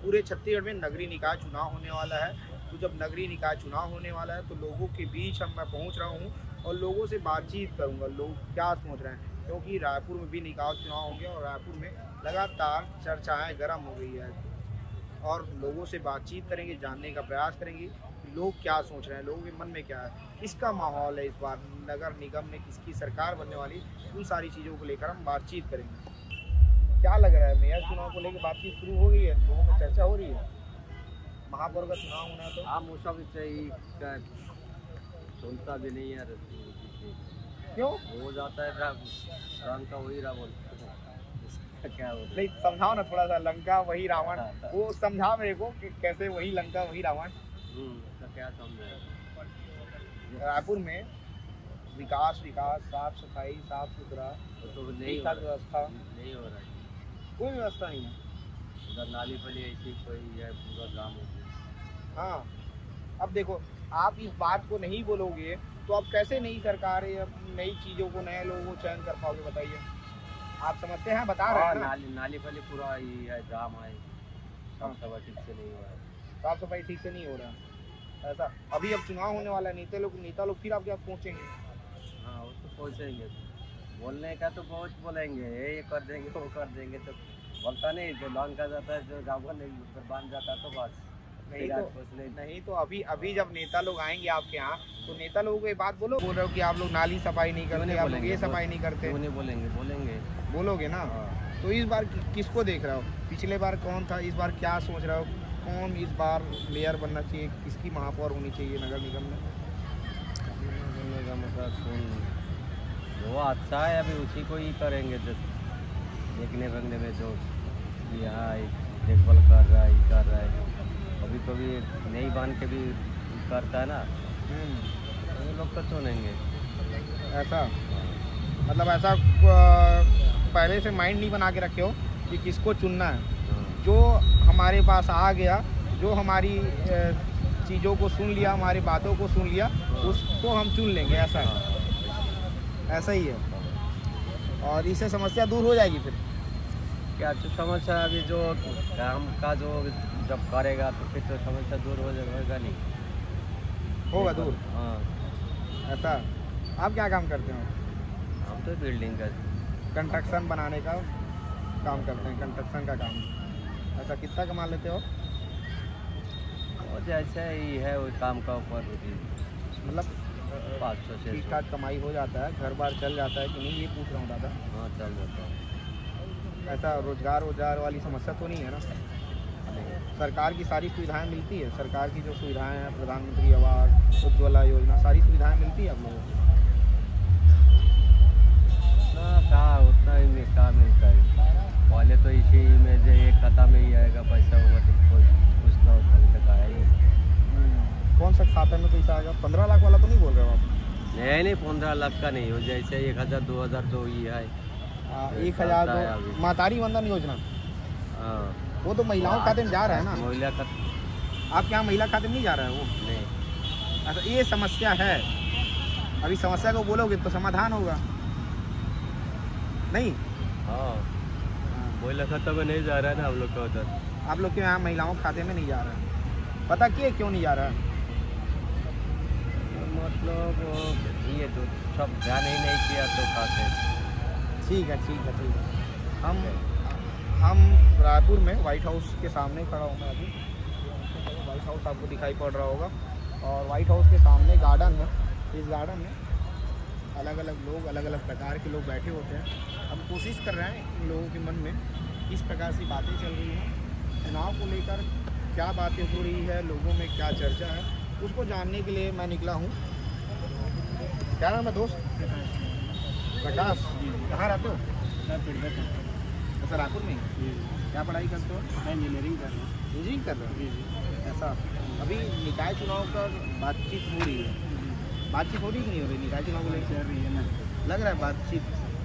पूरे छत्तीसगढ़ में नगरीय निकाय चुनाव होने वाला है। तो जब नगरीय निकाय चुनाव होने वाला है तो लोगों के बीच मैं पहुंच रहा हूं और लोगों से बातचीत करूंगा, लोग क्या सोच रहे हैं, क्योंकि रायपुर में भी निकाय चुनाव होंगे और रायपुर में लगातार चर्चाएं गर्म हो गई है और लोगों से बातचीत करेंगे, जानने का प्रयास करेंगे कि लोग क्या सोच रहे हैं, लोगों के मन में क्या है, किसका माहौल है इस बार नगर निगम में, किसकी सरकार बनने वाली, उन सारी चीज़ों को लेकर हम बातचीत करेंगे। क्या लग रहा है, मेयर चुनाव को लेकर बातचीत शुरू हो गई है, लोगों में चर्चा हो रही है? महापौर का चुनाव होना तो हाँ मौसा भी चाहिए, सुनता भी नहीं यार, क्यों हो जाता है राम का वही रावण क्या हो नहीं, समझाओ ना थोड़ा सा, लंका वही रावण, वो समझा मेरे को कि कैसे वही लंका वही रावण। तो क्या समझे, रायपुर में विकास साफ सफाई साफ सुथरा तो नहीं व्यवस्था नहीं हो रहा है, कोई व्यवस्था नहीं है। उधर नाली फली ऐसी कोई है, पूरा जाम हो गया। हाँ, अब देखो आप इस बात को नहीं बोलोगे तो आप कैसे नई सरकार या नई चीज़ों को, नए लोगों को चयन कर पाओगे, बताइए। आप समझते हैं, बता रहे हैं ना? नाली फली पूरा ही है, जाम है, साफ सफाई ठीक से नहीं हो रहा है, साफ सफाई ठीक से नहीं हो रहा है ऐसा। अभी अब चुनाव होने वाला है, नेता लोग फिर आपके पास पहुँचेंगे। हाँ वो तो पहुँचेंगे, बोलने का तो बहुत बोलेंगे, ये कर देंगे वो कर देंगे, तो बोलता नहीं, जो लॉन्ग का जाता है, जो जाऊँगा नहीं बांध जाता है तो बस नहीं तो अभी जब नेता लोग आएंगे आपके यहाँ तो नेता लोगों को ये बात बोल रहे हो कि आप लोग नाली सफाई नहीं करते, आप लोग ये सफाई नहीं करते, उन्हें बोलेंगे बोलोगे ना? तो इस बार किसको देख रहे हो? पिछले बार कौन था, इस बार क्या सोच रहे हो, कौन इस बार मेयर बनना चाहिए, किसकी महापौर होनी चाहिए नगर निगम में? वो अच्छा है, अभी उसी को ही करेंगे, जो देखने बंगने में जो यहाँ देखभाल कर रहा है, कभी कभी नहीं बांध के भी करता है ना, तो वो लोग तो चुनेंगे ऐसा। मतलब ऐसा पहले से माइंड नहीं बना के रखे हो कि किसको चुनना है, जो हमारे पास आ गया, जो हमारी चीज़ों को सुन लिया, हमारी बातों को सुन लिया, उसको हम चुन लेंगे, ऐसा है, ऐसा ही है। और इससे समस्या दूर हो जाएगी फिर क्या? तो समस्या अभी जो काम का जो जब करेगा तो फिर तो समस्या दूर हो जाएगा, नहीं होगा दूर। हाँ ऐसा। आप क्या काम करते हो? हम तो बिल्डिंग का कंस्ट्रक्शन बनाने का काम करते हैं, कंस्ट्रक्शन का काम। ऐसा कितना कमा लेते हो? और जैसे ही है वो काम का ऊपर, मतलब 500 से ठीक ठाक कमाई हो जाता है, घर बार चल जाता है कि नहीं, ये पूछ रहा हूँ दादा। हाँ चल जाता है। ऐसा रोजगार वाली समस्या तो नहीं है ना? सरकार की सारी सुविधाएं मिलती है, सरकार की जो सुविधाएं हैं, प्रधानमंत्री आवास, उज्ज्वला योजना, सारी सुविधाएं मिलती है आप लोगों को? उतना ही में क्या मिलता है, पहले तो इसी में जो एक खाता में ही आएगा पैसा, होगा तो कोई कुछ ना तक आया ही। कौन सा खाता में पैसा आएगा? 15 लाख वाला तो नहीं बोल रहे हो आप? नहीं 15 लाख का नहीं हो, जैसे 1000 2000 जो ही है, 1000 मातारी वंदन योजना। हाँ वो तो महिलाओं खाते में जा रहा है ना? महिला का आपके यहाँ महिला खाते में नहीं जा रहा है वो? नहीं। अच्छा, ये समस्या है। अभी समस्या को बोलोगे तो समाधान होगा नहीं? हाँ महिला खाता में नहीं जा रहा है ना हम लोग का उधर। आप लोग के यहाँ महिलाओं के खाते में नहीं जा रहा है, पता क्यों नहीं जा रहा है? मतलब ये तो सब ध्यान ही नहीं किया तो खाते। ठीक है। हम रायपुर में व्हाइट हाउस के सामने खड़ा हूँ मैं अभी। व्हाइट हाउस आपको दिखाई पड़ रहा होगा और व्हाइट हाउस के सामने गार्डन है। इस गार्डन में अलग अलग लोग, अलग अलग प्रकार के लोग बैठे होते हैं। हम कोशिश कर रहे हैं इन लोगों के मन में किस प्रकार से बातें चल रही हैं, चुनाव को लेकर क्या बातें हो रही है, लोगों में क्या चर्चा है, उसको जानने के लिए मैं निकला हूँ। क्या नाम है दोस्त? प्रकाश। कहाँ रहते हो? अच्छा, रायपुर में। क्या पढ़ाई करते हो? इंजीनियरिंग कर रहे हैं। इंजीनियरिंग कर रहे हो? ऐसा। अभी निकाय चुनाव का बातचीत हो रही है, बातचीत हो रही कि नहीं हो रही? निकाय चुनाव को लेकर चल रही है ना, लग रहा है बातचीत,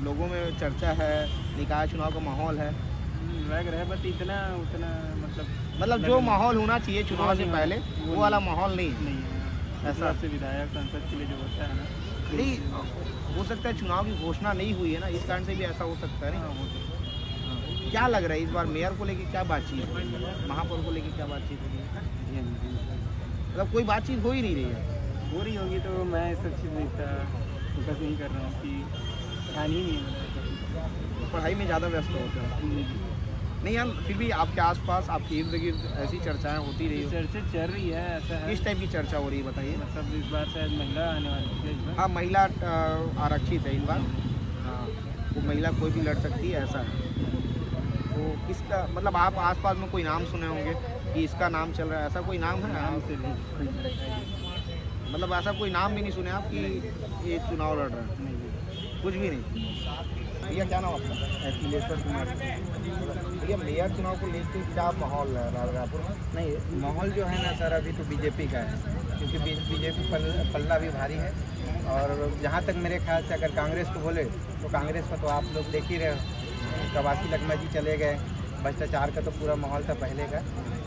लोगों में चर्चा है, निकाय चुनाव का माहौल है, लग रहा है, बट इतना उतना मतलब जो माहौल होना चाहिए चुनाव से पहले वो वाला माहौल नहीं है। ऐसा विधायक संसद के लिए जो होता है ना, नहीं हो सकता है, चुनाव की घोषणा नहीं हुई है ना, इस कारण से भी ऐसा हो सकता है। नहीं क्या लग रहा है इस बार मेयर को लेके क्या बातचीत हो रही है, महापौर को लेके क्या बातचीत हो रही है? मतलब कोई बातचीत हो ही नहीं रही है। हो रही होगी तो मैं सब चीज़ नहीं फोकस नहीं कर रहा हूँ कि ध्यान ही नहीं है, पढ़ाई में ज़्यादा व्यस्त होते हैं। नहीं यार, फिर भी आपके आसपास आपके इर्द गिर्द ऐसी चर्चाएं होती रही हो? चर्चा चल रही है, ऐसा है। किस टाइप की चर्चा हो रही है बताइए? मतलब इस बार शायद महिला आने वाली है इस बार। हाँ, महिला आरक्षित है इस बार। हाँ, वो महिला कोई भी लड़ सकती है, ऐसा है। तो किसका मतलब आप आसपास में कोई नाम सुने होंगे कि इसका नाम चल रहा है, ऐसा कोई नाम है? नाम से नहीं, मतलब ऐसा कोई नाम भी नहीं सुने आप कि ये चुनाव लड़ रहा है? नहीं, कुछ भी नहीं। भैया क्या नाम आपका? अखिलेश्वर कुमार। भैया मेयर चुनाव को लेकर क्या माहौल है रायपुर में? नहीं, माहौल जो है ना सर अभी तो बीजेपी का है, क्योंकि बीजेपी पल्ला भी भारी है। और जहाँ तक मेरे ख्याल से अगर कांग्रेस को बोले तो कांग्रेस का तो आप लोग देख ही रहे हो, कवासी लखमा जी चले गए, भ्रष्टाचार का तो पूरा माहौल था पहले का,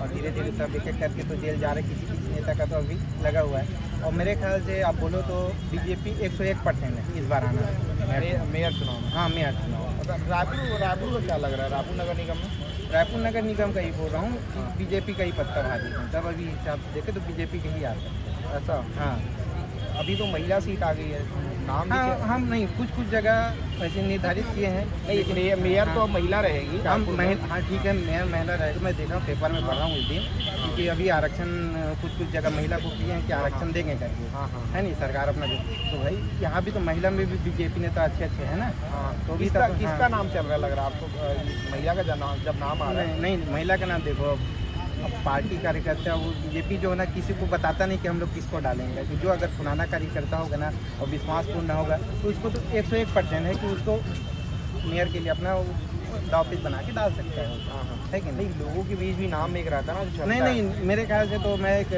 और धीरे धीरे सब एक एक करके तो जेल जा रहे, किसी नेता का तो अभी लगा हुआ है। और मेरे ख्याल से आप बोलो तो बीजेपी 101% है इस बार आना है मेयर चुनाव में। हाँ, मेयर चुनाव। रायपुर को क्या लग रहा है? रायपुर नगर निगम में? रायपुर नगर निगम का ही बोल रहा हूँ, बीजेपी का ही पत्ता भारी है। तब अभी हिसाब से देखे तो बीजेपी के ही आ सकते हैं। ऐसा? हाँ, अभी तो महिला सीट आ गई है, नाम हाँ, हम नहीं कुछ जगह वैसे निर्धारित किए हैं। नहीं, मेयर तो अब महिला रहेगी। हम हाँ ठीक है, मेयर महिला रहेगा। मैं देख रहा हूँ, पेपर में पढ़ रहा हूँ इस दिन, क्योंकि अभी आरक्षण कुछ जगह महिला को किए हैं कि आरक्षण देंगे करके, है नहीं सरकार अपना। तो भाई यहाँ भी तो महिला में भी बीजेपी नेता अच्छे है ना। तो किसका नाम चल रहा है लग रहा है आपको? महिला का जब नाम आ रहा है? नहीं, महिला का नाम देखो, अब पार्टी कार्यकर्ता वो बीजेपी जो है ना किसी को बताता नहीं कि हम लोग किसको डालेंगे, कि जो अगर पुराना कार्यकर्ता होगा ना और विश्वासपूर्ण होगा तो उसको तो 101% है कि उसको मेयर के लिए अपना दावपेच बना के डाल सकता है कि नहीं? लोगों के बीच भी नाम एक रहता है ना? नहीं, मेरे ख्याल से तो मैं एक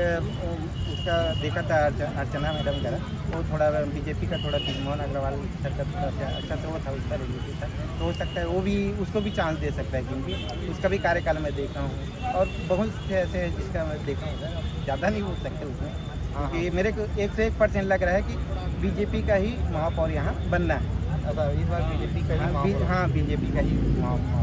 उसका देखा था अर्चना मैडम का, वो थोड़ा बीजेपी का थोड़ा मोहन अग्रवाल सर का थोड़ा सा अच्छा से वो था, उसका रिलेटिव था, तो हो सकता है वो भी उसको भी चांस दे सकता है, क्योंकि उसका भी कार्यकाल मैं देखा हूँ। और बहुत से ऐसे हैं जिसका मैं देखा हूँ, ज़्यादा नहीं बोल सकते उसमें, क्योंकि मेरे को 101% लग रहा है कि बीजेपी का ही महापौर यहाँ बनना है। ऐसा इस बार बीजेपी का ही? हाँ, बीजेपी का ही महापौर।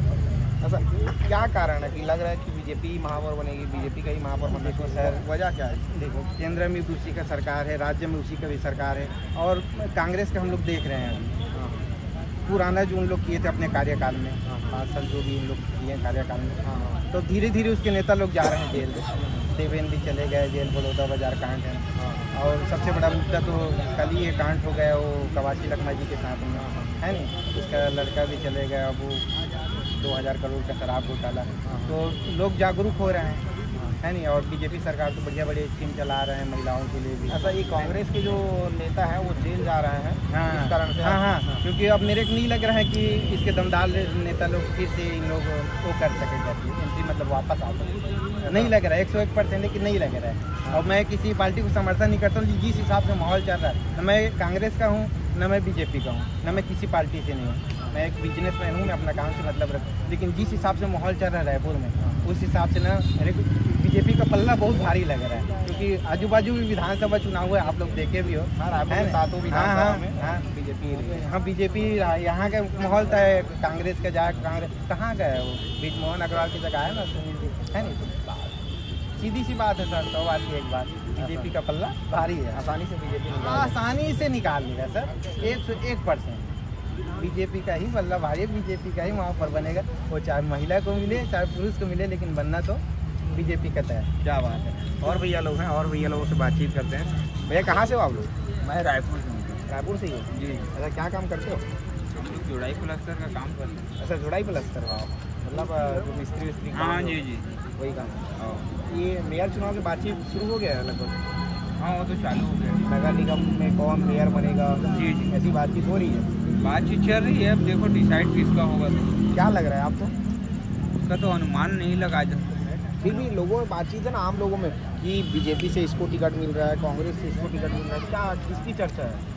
ऐसा क्या कारण है कि लग रहा है कि बीजेपी महापौर बनेगी, बीजेपी का ही महापौर बनेगी? देखो सर, वजह क्या है? देखो, केंद्र में भी उसी का सरकार है, राज्य में उसी का भी सरकार है, और कांग्रेस का हम लोग देख रहे हैं पुराना जो उन लोग किए थे अपने कार्यकाल में, 5 साल जो भी उन लोग किए कार्यकाल में, तो धीरे धीरे उसके नेता लोग जा रहे हैं जेल। देवेंद्र भी चले गए जेल, बड़ौदा बाजार कांड है, और सबसे बड़ा मुद्दा तो कल ही ये कांड हो गया वो कवासी लखमा जी के साथ में, है नहीं? उसका लड़का भी चले गया, वो 2000 करोड़ का शराब घोटाला। तो लोग जागरूक हो रहे हैं, है नहीं? और बीजेपी सरकार तो बढ़िया स्कीम चला रहे हैं महिलाओं के लिए भी। ऐसा ये कांग्रेस के जो नेता हैं वो जेल जा रहे हैं? हाँ, इस कारण से? हाँ, क्योंकि अब मेरे को नहीं लग रहा है कि इसके दमदार नेता लोग फिर से इन लोग वो कर सके जाती एंट्री, मतलब वापस आ सके, नहीं लग रहा है। 101% लेकिन नहीं लग रहा है। और मैं किसी पार्टी को समर्थन नहीं करता हूँ, जिस हिसाब से माहौल चल रहा है, न मैं कांग्रेस का हूँ, न मैं बीजेपी का हूँ, न मैं किसी पार्टी से नहीं हूँ। मैं एक बिजनेसमैन हूँ, मैं अपना काम से मतलब रखूँ, लेकिन जिस हिसाब से माहौल चल रहा है रायपुर में, उस हिसाब से ना मेरे को बीजेपी का पल्ला बहुत भारी लग रहा है, क्योंकि आजू बाजू भी विधानसभा चुनाव है, आप लोग देखे भी हो। हाँ, रायपुर में सातों विधानसभा में हाँ, बीजेपी। हाँ, बीजेपी यहाँ का माहौल था, कांग्रेस का जा कांग्रेस कहाँ गए वो, मोहन अग्रवाल की जगह है ना सुनील जी, है नहीं? सीधी सी बात है सर, 100 बात की एक बात, बीजेपी का पल्ला भारी है, आसानी से बीजेपी आसानी से निकाल लेगा सर। 101% बीजेपी का ही पल्ला भारी है, बीजेपी का ही वहाँ पर बनेगा, वो चाहे महिला को मिले चाहे पुरुष को मिले, लेकिन बनना तो बीजेपी का तय। क्या बात है। और भैया लोग हैं, और भैया लोगों से बातचीत करते हैं। भैया कहाँ से हो आप लोग? मैं रायपुर से हूँ। रायपुर से ही हो जी। अच्छा, क्या काम करते हो? जुड़ाई प्लास्टर का काम करते हैं। अच्छा, जुड़ाई प्लास्टर का, मतलब जो मिस्त्री विस्त्री? हाँ जी, वही काम। ये मेयर चुनाव की बातचीत शुरू हो गया है लगभग? हाँ, वो तो चालू हो गया। नगर निगम में कौन मेयर बनेगा? जी, ऐसी बातचीत हो रही है? बातचीत चल रही है, अब देखो डिसाइड किसका होगा। तो क्या लग रहा है आपको? उसका तो अनुमान नहीं लगा जाता, फिर भी लोगों में बातचीत है ना, आम लोगों में, कि बीजेपी से इसको टिकट मिल रहा है, कांग्रेस से इसको टिकट मिल रहा है, क्या किसकी चर्चा है?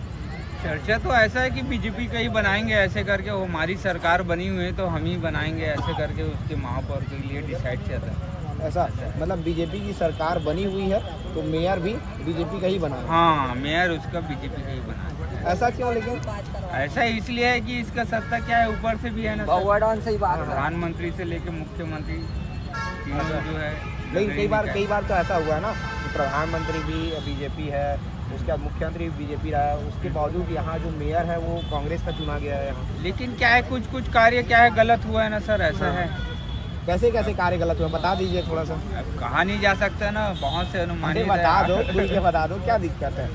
चर्चा तो ऐसा है कि बीजेपी का ही बनाएंगे ऐसे करके, वो हमारी सरकार बनी हुई है तो हम ही बनाएंगे ऐसे करके, उसके महापौर के लिए डिसाइड चल रहा है। ऐसा मतलब बीजेपी की सरकार बनी हुई है तो मेयर भी बीजेपी का ही बना है? हाँ, मेयर उसका बीजेपी का ही बना है। ऐसा क्यों? लेकिन ऐसा इसलिए है कि इसका सत्ता क्या है, ऊपर से भी है ना सर, सही बात प्रधानमंत्री से लेके मुख्यमंत्री तीनों जो है। लेकिन कई बार तो ऐसा हुआ है ना कि प्रधानमंत्री भी बीजेपी है, उसके बाद मुख्यमंत्री भी बीजेपी रहा है, उसके बावजूद यहाँ जो मेयर है वो कांग्रेस का चुना गया है यहाँ। लेकिन क्या है, कुछ कार्य क्या है गलत हुआ है ना सर, ऐसा है। कैसे कार्य गलत हुए बता दीजिए थोड़ा सा। अब कहा नहीं जा सकता ना, बहुत से अनुमानित बता दो, खुल के बता दो क्या दिक्कत है,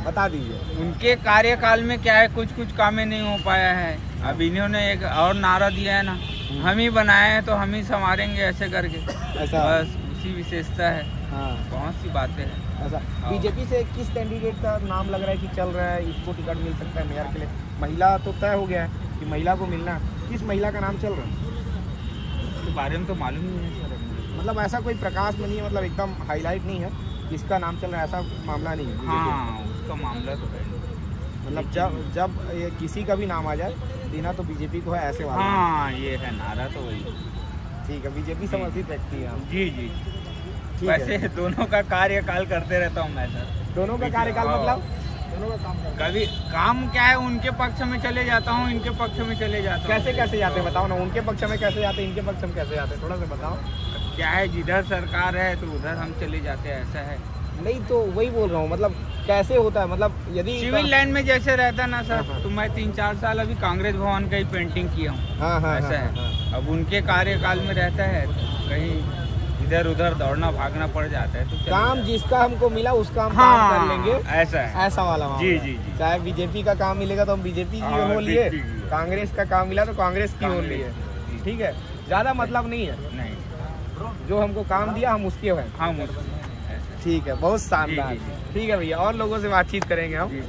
बता दीजिए। उनके कार्यकाल में क्या है, कुछ कामें नहीं हो पाया है। अब इन्होंने एक और नारा दिया है ना, हम ही बनाए हैं तो हम ही संवारेंगे, ऐसे करके ऐसा बस उसी विशेषता है। हाँ, बहुत सी बातें हैं ऐसा। बीजेपी से किस कैंडिडेट का नाम लग रहा है कि चल रहा है, इसको टिकट मिल सकता है मेयर के लिए? महिला तो तय हो गया है कि महिला को मिलना है, किस महिला का नाम चल रहा है इसके बारे में तो मालूम नहीं है सर। मतलब ऐसा कोई प्रकाश में नहीं है, मतलब एकदम हाईलाइट नहीं है किसका नाम चल रहा है, ऐसा मामला नहीं है। हाँ, उसका मामला तो है। मतलब जब ये किसी का भी नाम आ जाए देना तो बीजेपी को है, ऐसे वाला। हाँ, ये है नारा तो वही। ठीक है, बीजेपी समर्थित व्यक्ति है हम। जी जी, ठीक वैसे है। दोनों का कार्यकाल करते रहता हूँ मैं सर। दोनों का कार्यकाल मतलब दोनों का काम करते कभी काम क्या है, उनके पक्ष में चले जाता हूँ, इनके पक्ष में चले जाता हूँ। कैसे जाते हैं बताओ ना, उनके पक्ष में कैसे जाते हैं, इनके पक्ष में कैसे जाते हैं, थोड़ा सा बताओ। क्या है, जिधर सरकार है तो उधर हम चले जाते हैं, ऐसा है। नहीं तो वही बोल रहा हूँ, मतलब कैसे होता है, मतलब यदि सिविल लाइन में जैसे रहता ना सर, हाँ। तो मैं 3-4 साल अभी कांग्रेस भवन का ही पेंटिंग किया हूँ। हाँ, ऐसा है। अब उनके कार्यकाल में रहता है तो कहीं इधर उधर दौड़ना भागना पड़ जाता है, तो चले काम जाते जिसका हमको मिला उसका हम हैं। काम कर लेंगे, ऐसा है। ऐसा वाला मामला जी है। जी जी। चाहे बीजेपी का काम मिलेगा तो हम बीजेपी की हाँ, हो लिए, ठीक है। कांग्रेस का काम मिला तो कांग्रेस की हो कांग्रेस लिए। की। ठीक है, ज्यादा मतलब नहीं है, नहीं, जो हमको काम दिया हम उसके हैं। हाँ मुझे ऐसा। ठीक है, बहुत शानदार। जी, जी, ठीक है भैया, और लोगों से बातचीत करेंगे हम। जी।